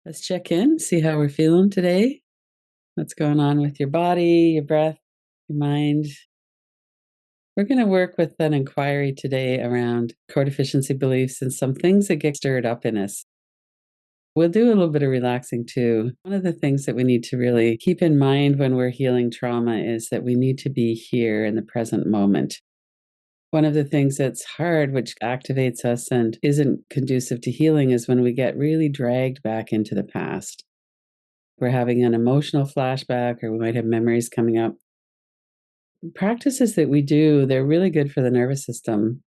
Let's check in, see how we're feeling today. What's going on with your body, your breath, your mind. We're going to work with an inquiry today around core deficiency beliefs and some things that get stirred up in us. We'll do a little bit of relaxing too. One of the things that we need to really keep in mind when we're healing trauma is that we need to be here in the present moment. One of the things that's hard, which activates us and isn't conducive to healing, is when we get really dragged back into the past. We're having an emotional flashback, or we might have memories coming up. Practices that we do, they're really good for the nervous system,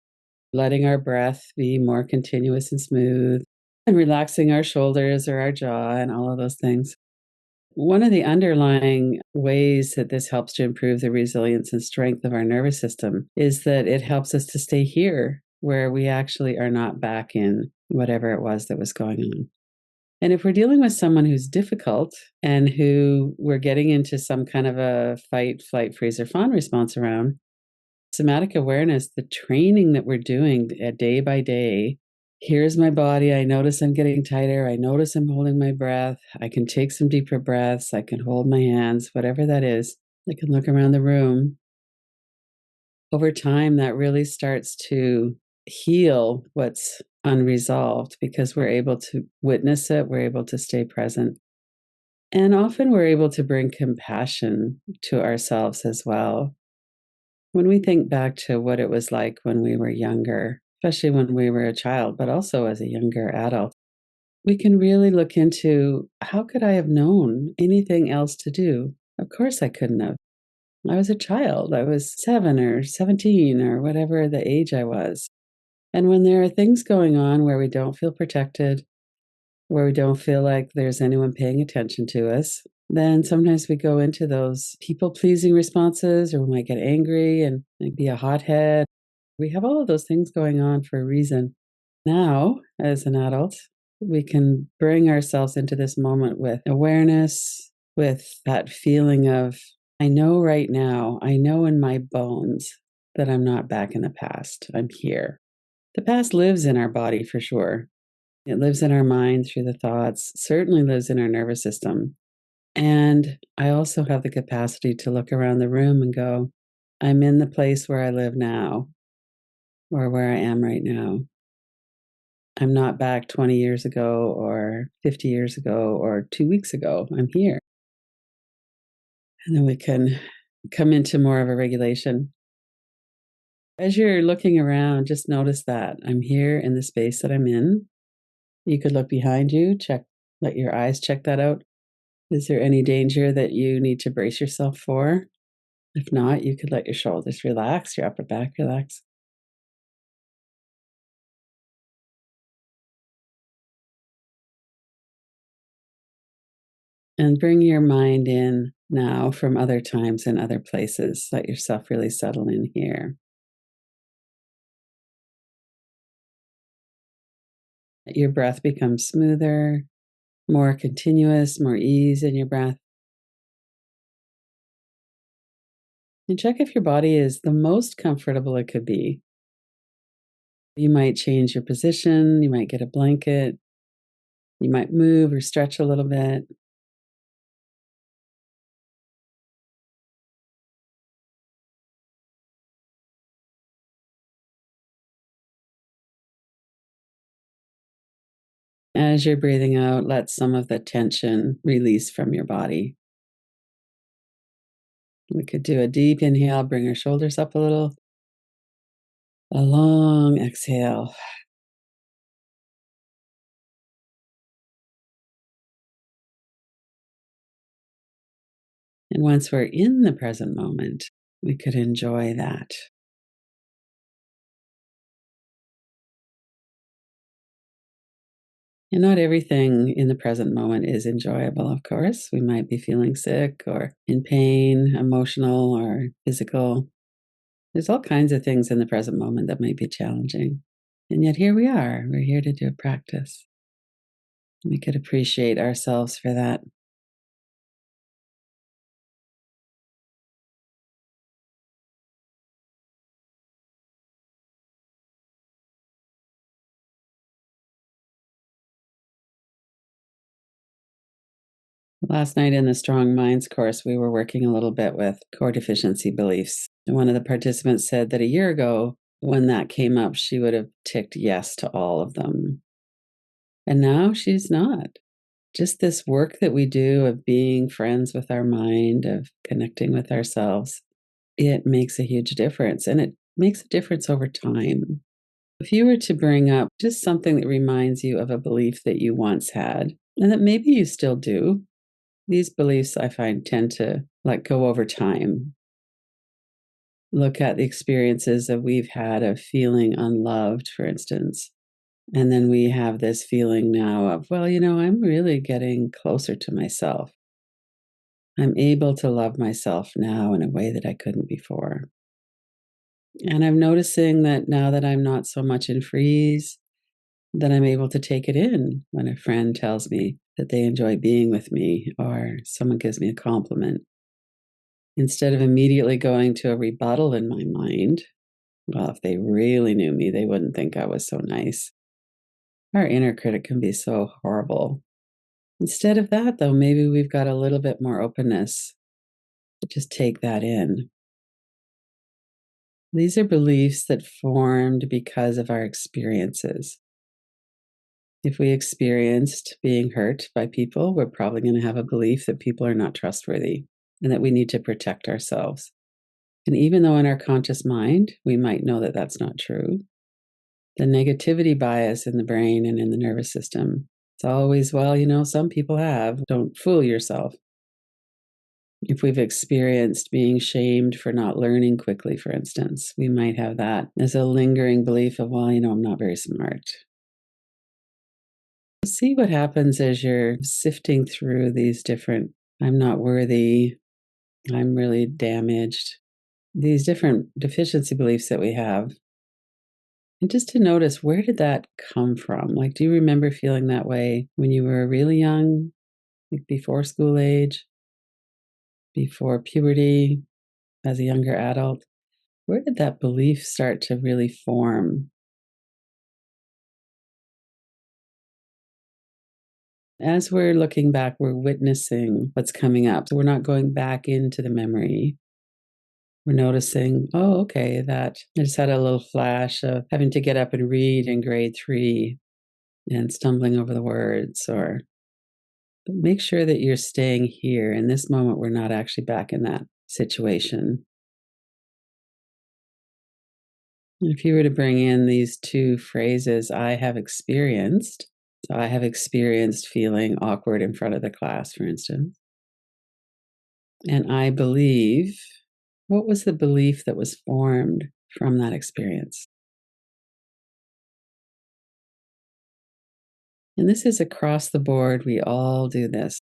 letting our breath be more continuous and smooth, and relaxing our shoulders or our jaw and all of those things. One of the underlying ways that this helps to improve the resilience and strength of our nervous system is that it helps us to stay here where we actually are not back in whatever it was that was going on. And if we're dealing with someone who's difficult and who we're getting into some kind of a fight, flight, freeze, or fawn response around, somatic awareness, the training that we're doing day by day, here's my body. I notice I'm getting tighter. I notice I'm holding my breath. I can take some deeper breaths. I can hold my hands, whatever that is. I can look around the room. Over time, that really starts to heal what's unresolved because we're able to witness it, we're able to stay present. And often we're able to bring compassion to ourselves as well. When we think back to what it was like when we were younger, especially when we were a child, but also as a younger adult, we can really look into how could I have known anything else to do? Of course, I couldn't have. I was a child. I was 7 or 17 or whatever the age I was. And when there are things going on where we don't feel protected, where we don't feel like there's anyone paying attention to us, then sometimes we go into those people pleasing responses, or we might get angry and be a hothead. We have all of those things going on for a reason. Now, as an adult, we can bring ourselves into this moment with awareness, with that feeling of, I know right now, I know in my bones that I'm not back in the past. I'm here. The past lives in our body for sure. It lives in our mind through the thoughts, certainly lives in our nervous system. And I also have the capacity to look around the room and go, I'm in the place where I live now, or where I am right now. I'm not back 20 years ago, or 50 years ago, or 2 weeks ago. I'm here. And then we can come into more of a regulation. As you're looking around, just notice that I'm here in the space that I'm in. You could look behind you, let your eyes check that out. Is there any danger that you need to brace yourself for? If not, you could let your shoulders relax, your upper back relax. And bring your mind in now from other times and other places. Let yourself really settle in here. Your breath becomes smoother, more continuous, more ease in your breath. And check if your body is the most comfortable it could be. You might change your position, you might get a blanket, you might move or stretch a little bit. As you're breathing out, let some of the tension release from your body. We could do a deep inhale, bring our shoulders up a little. A long exhale. And once we're in the present moment, we could enjoy that. And not everything in the present moment is enjoyable, of course. We might be feeling sick or in pain, emotional or physical. There's all kinds of things in the present moment that might be challenging. And yet here we are. We're here to do a practice. We could appreciate ourselves for that. Last night in the Strong Minds course, we were working a little bit with core deficiency beliefs. And one of the participants said that a year ago, when that came up, she would have ticked yes to all of them. And now she's not. Just this work that we do of being friends with our mind, of connecting with ourselves, it makes a huge difference. And it makes a difference over time. If you were to bring up just something that reminds you of a belief that you once had, and that maybe you still do, these beliefs I find tend to let go over time. Look at the experiences that we've had of feeling unloved, for instance. And then we have this feeling now of, well, I'm really getting closer to myself. I'm able to love myself now in a way that I couldn't before. And I'm noticing that now that I'm not so much in freeze, that I'm able to take it in when a friend tells me that they enjoy being with me or someone gives me a compliment. Instead of immediately going to a rebuttal in my mind, well, if they really knew me, they wouldn't think I was so nice. Our inner critic can be so horrible. Instead of that, though, maybe we've got a little bit more openness to just take that in. These are beliefs that formed because of our experiences. If we experienced being hurt by people, we're probably going to have a belief that people are not trustworthy and that we need to protect ourselves. And even though in our conscious mind, we might know that that's not true, the negativity bias in the brain and in the nervous system, it's always, well, some people have. Don't fool yourself. If we've experienced being shamed for not learning quickly, for instance, we might have that as a lingering belief of, well, I'm not very smart. See what happens as you're sifting through these different, I'm not worthy, I'm really damaged, these different deficiency beliefs that we have. And just to notice, where did that come from? Like, do you remember feeling that way when you were really young, like before school age, before puberty, as a younger adult? Where did that belief start to really form? As we're looking back, we're witnessing what's coming up. So we're not going back into the memory. We're noticing, oh, okay, that I just had a little flash of having to get up and read in grade 3 and stumbling over the words, or but make sure that you're staying here. In this moment, we're not actually back in that situation. And if you were to bring in these two phrases, I have experienced, so I have experienced feeling awkward in front of the class, for instance. And I believe, what was the belief that was formed from that experience? And this is across the board. We all do this.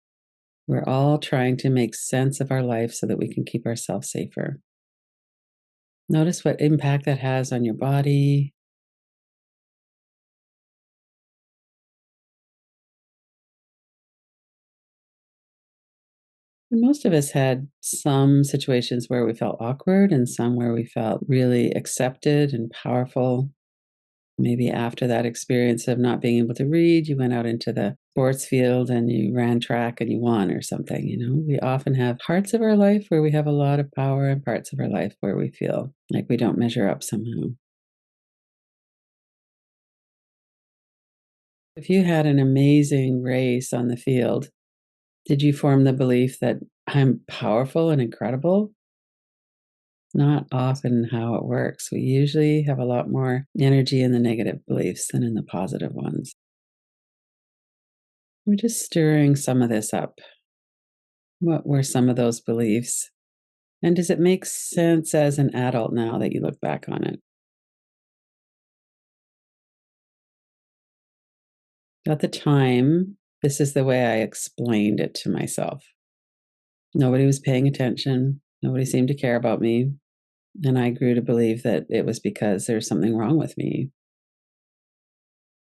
We're all trying to make sense of our life so that we can keep ourselves safer. Notice what impact that has on your body. Most of us had some situations where we felt awkward and some where we felt really accepted and powerful. Maybe after that experience of not being able to read, you went out into the sports field and you ran track and you won or something. We often have parts of our life where we have a lot of power and parts of our life where we feel like we don't measure up somehow. If you had an amazing race on the field, did you form the belief that I'm powerful and incredible? Not often how it works. We usually have a lot more energy in the negative beliefs than in the positive ones. We're just stirring some of this up. What were some of those beliefs? And does it make sense as an adult now that you look back on it? At the time, this is the way I explained it to myself. Nobody was paying attention. Nobody seemed to care about me. And I grew to believe that it was because there's something wrong with me.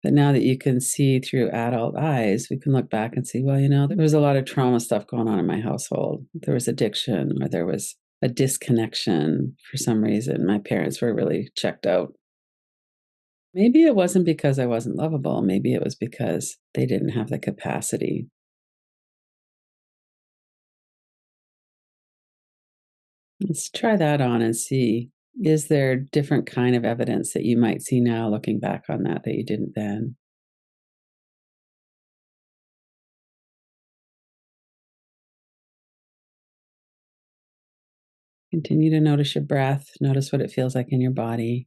But now that you can see through adult eyes, we can look back and see, well, there was a lot of trauma stuff going on in my household. There was addiction, or there was a disconnection for some reason. My parents were really checked out. Maybe it wasn't because I wasn't lovable. Maybe it was because they didn't have the capacity. Let's try that on and see. Is there different kind of evidence that you might see now looking back on that that you didn't then? Continue to notice your breath, notice what it feels like in your body.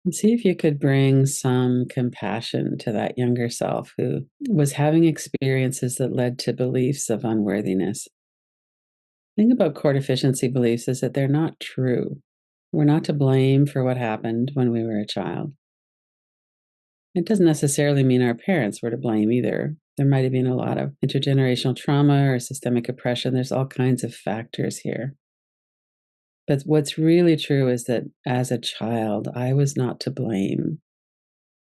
And see if you could bring some compassion to that younger self who was having experiences that led to beliefs of unworthiness. The thing about core deficiency beliefs is that they're not true. We're not to blame for what happened when we were a child. It doesn't necessarily mean our parents were to blame either. There might have been a lot of intergenerational trauma or systemic oppression. There's all kinds of factors here. But what's really true is that as a child, I was not to blame.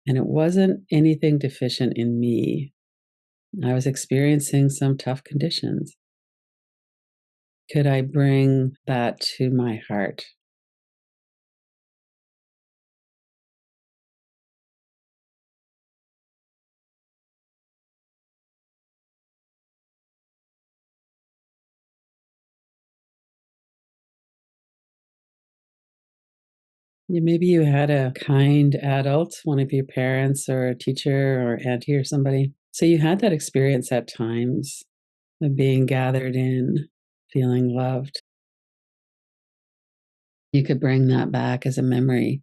And it wasn't anything deficient in me. I was experiencing some tough conditions. Could I bring that to my heart? Maybe you had a kind adult, one of your parents or a teacher or auntie or somebody. So you had that experience at times of being gathered in, feeling loved. You could bring that back as a memory.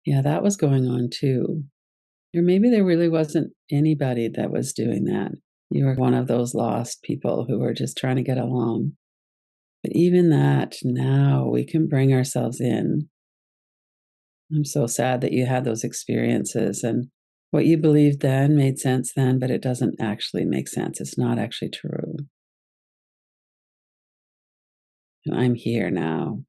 Yeah, that was going on too. Or maybe there really wasn't anybody that was doing that. You were one of those lost people who were just trying to get along. But even that, now we can bring ourselves in. I'm so sad that you had those experiences, and what you believed then made sense then, but it doesn't actually make sense. It's not actually true. And I'm here now.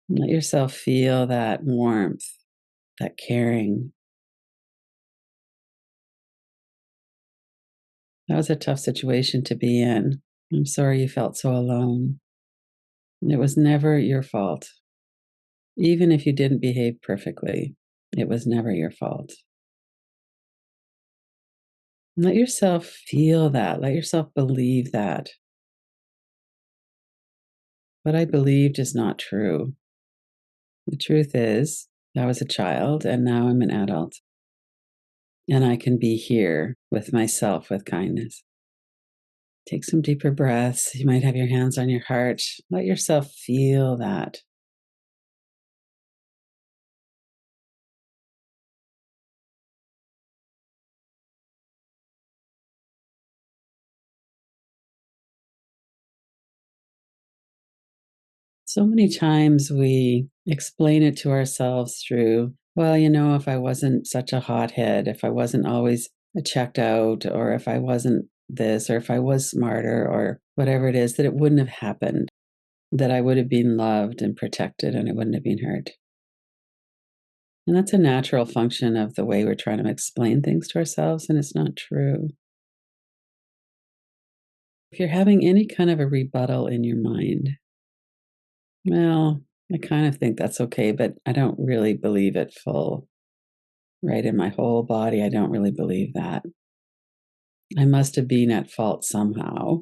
Let yourself feel that warmth, that caring. That was a tough situation to be in. I'm sorry you felt so alone. It was never your fault. Even if you didn't behave perfectly, it was never your fault. Let yourself feel that. Let yourself believe that. What I believed is not true. The truth is, I was a child and now I'm an adult, and I can be here with myself with kindness. Take some deeper breaths. You might have your hands on your heart. Let yourself feel that. So many times we explain it to ourselves through, well, if I wasn't such a hothead, if I wasn't always checked out, or if I wasn't this, or if I was smarter, or whatever it is, that it wouldn't have happened, that I would have been loved and protected and I wouldn't have been hurt. And that's a natural function of the way we're trying to explain things to ourselves, and it's not true. If you're having any kind of a rebuttal in your mind, well, I kind of think that's okay, but I don't really believe it full, right? In my whole body, I don't really believe that. I must have been at fault somehow.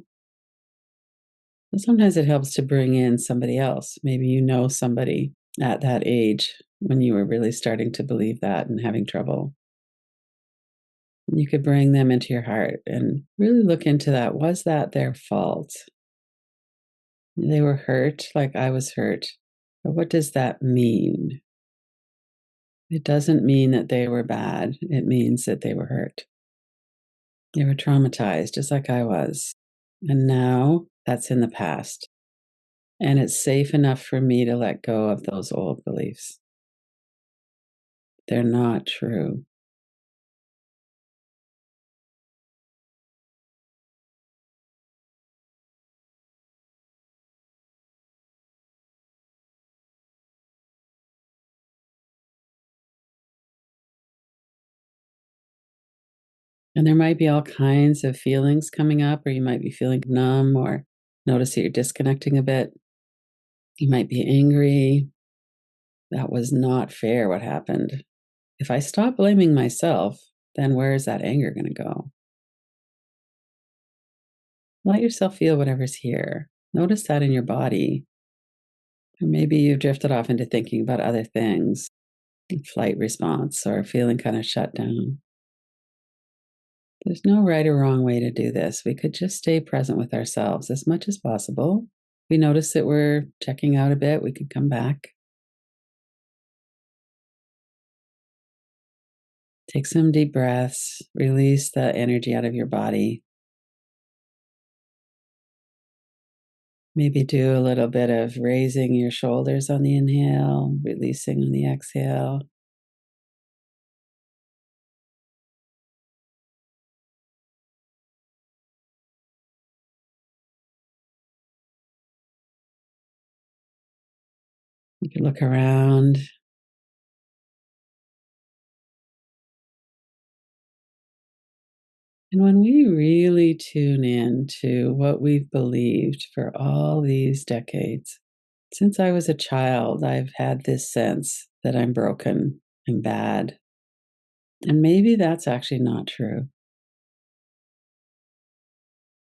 But sometimes it helps to bring in somebody else. Maybe you know somebody at that age when you were really starting to believe that and having trouble. You could bring them into your heart and really look into that. Was that their fault? They were hurt like I was hurt. But what does that mean? It doesn't mean that they were bad. It means that they were hurt. They were traumatized, just like I was. And now that's in the past. And it's safe enough for me to let go of those old beliefs. They're not true. And there might be all kinds of feelings coming up, or you might be feeling numb or notice that you're disconnecting a bit. You might be angry. That was not fair what happened. If I stop blaming myself, then where is that anger going to go? Let yourself feel whatever's here. Notice that in your body. Or maybe you've drifted off into thinking about other things, flight response, or feeling kind of shut down. There's no right or wrong way to do this. We could just stay present with ourselves as much as possible. We notice that we're checking out a bit, we could come back. Take some deep breaths, release the energy out of your body. Maybe do a little bit of raising your shoulders on the inhale, releasing on the exhale. You can look around. And when we really tune in to what we've believed for all these decades, since I was a child, I've had this sense that I'm broken, I'm bad. And maybe that's actually not true.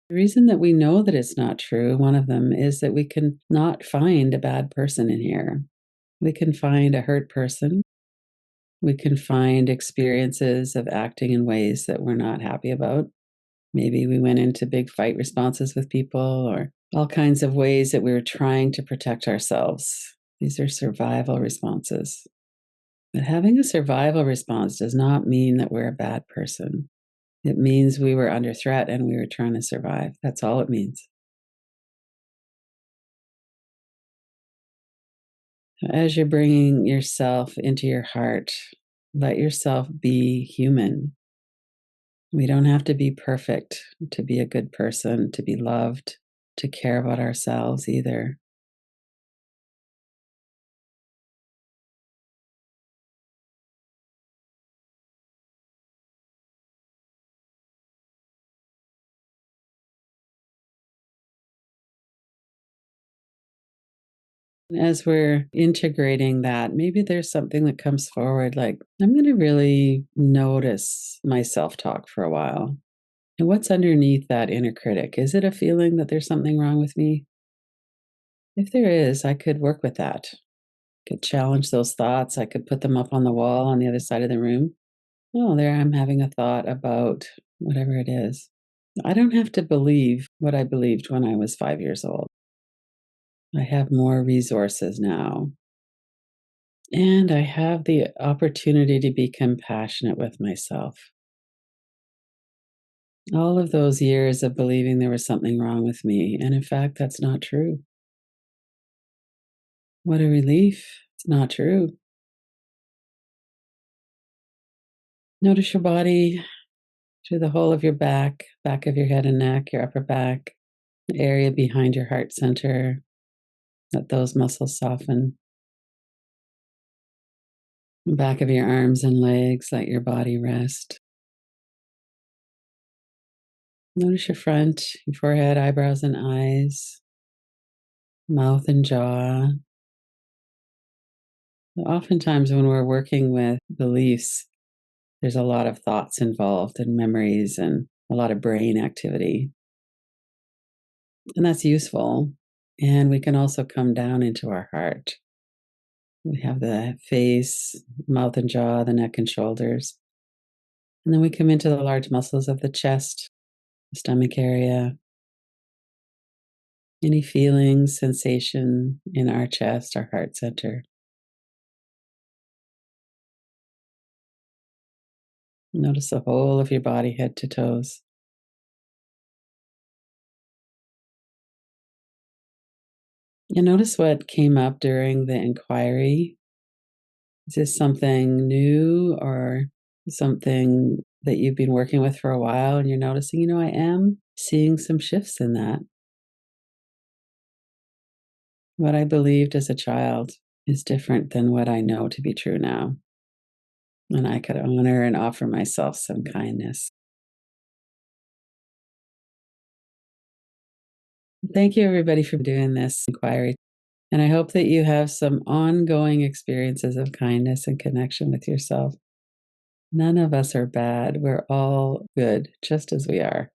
The reason that we know that it's not true, one of them, is that we can not find a bad person in here. We can find a hurt person. We can find experiences of acting in ways that we're not happy about. Maybe we went into big fight responses with people, or all kinds of ways that we were trying to protect ourselves. These are survival responses. But having a survival response does not mean that we're a bad person. It means we were under threat and we were trying to survive. That's all it means. As you're bringing yourself into your heart, let yourself be human. We don't have to be perfect to be a good person, to be loved, to care about ourselves either. As we're integrating that, maybe there's something that comes forward like, I'm going to really notice my self talk for a while. And what's underneath that inner critic? Is it a feeling that there's something wrong with me? If there is, I could work with that. Could challenge those thoughts. I could put them up on the wall on the other side of the room. Oh, there I'm having a thought about whatever it is. I don't have to believe what I believed when I was 5 years old. I have more resources now. And I have the opportunity to be compassionate with myself. All of those years of believing there was something wrong with me. And in fact, that's not true. What a relief. It's not true. Notice your body through the whole of your back of your head and neck, your upper back, the area behind your heart center. Let those muscles soften. The back of your arms and legs, let your body rest. Notice your front, your forehead, eyebrows, and eyes, mouth and jaw. Oftentimes, when we're working with beliefs, there's a lot of thoughts involved and memories and a lot of brain activity. And that's useful. And we can also come down into our heart. We have the face, mouth and jaw, the neck and shoulders. And then we come into the large muscles of the chest, the stomach area. Any feelings, sensation in our chest, our heart center. Notice the whole of your body, head to toes. And notice what came up during the inquiry. Is this something new or something that you've been working with for a while and you're noticing, I am seeing some shifts in that. What I believed as a child is different than what I know to be true now. And I could honor and offer myself some kindness. Thank you, everybody, for doing this inquiry. And I hope that you have some ongoing experiences of kindness and connection with yourself. None of us are bad. We're all good, just as we are.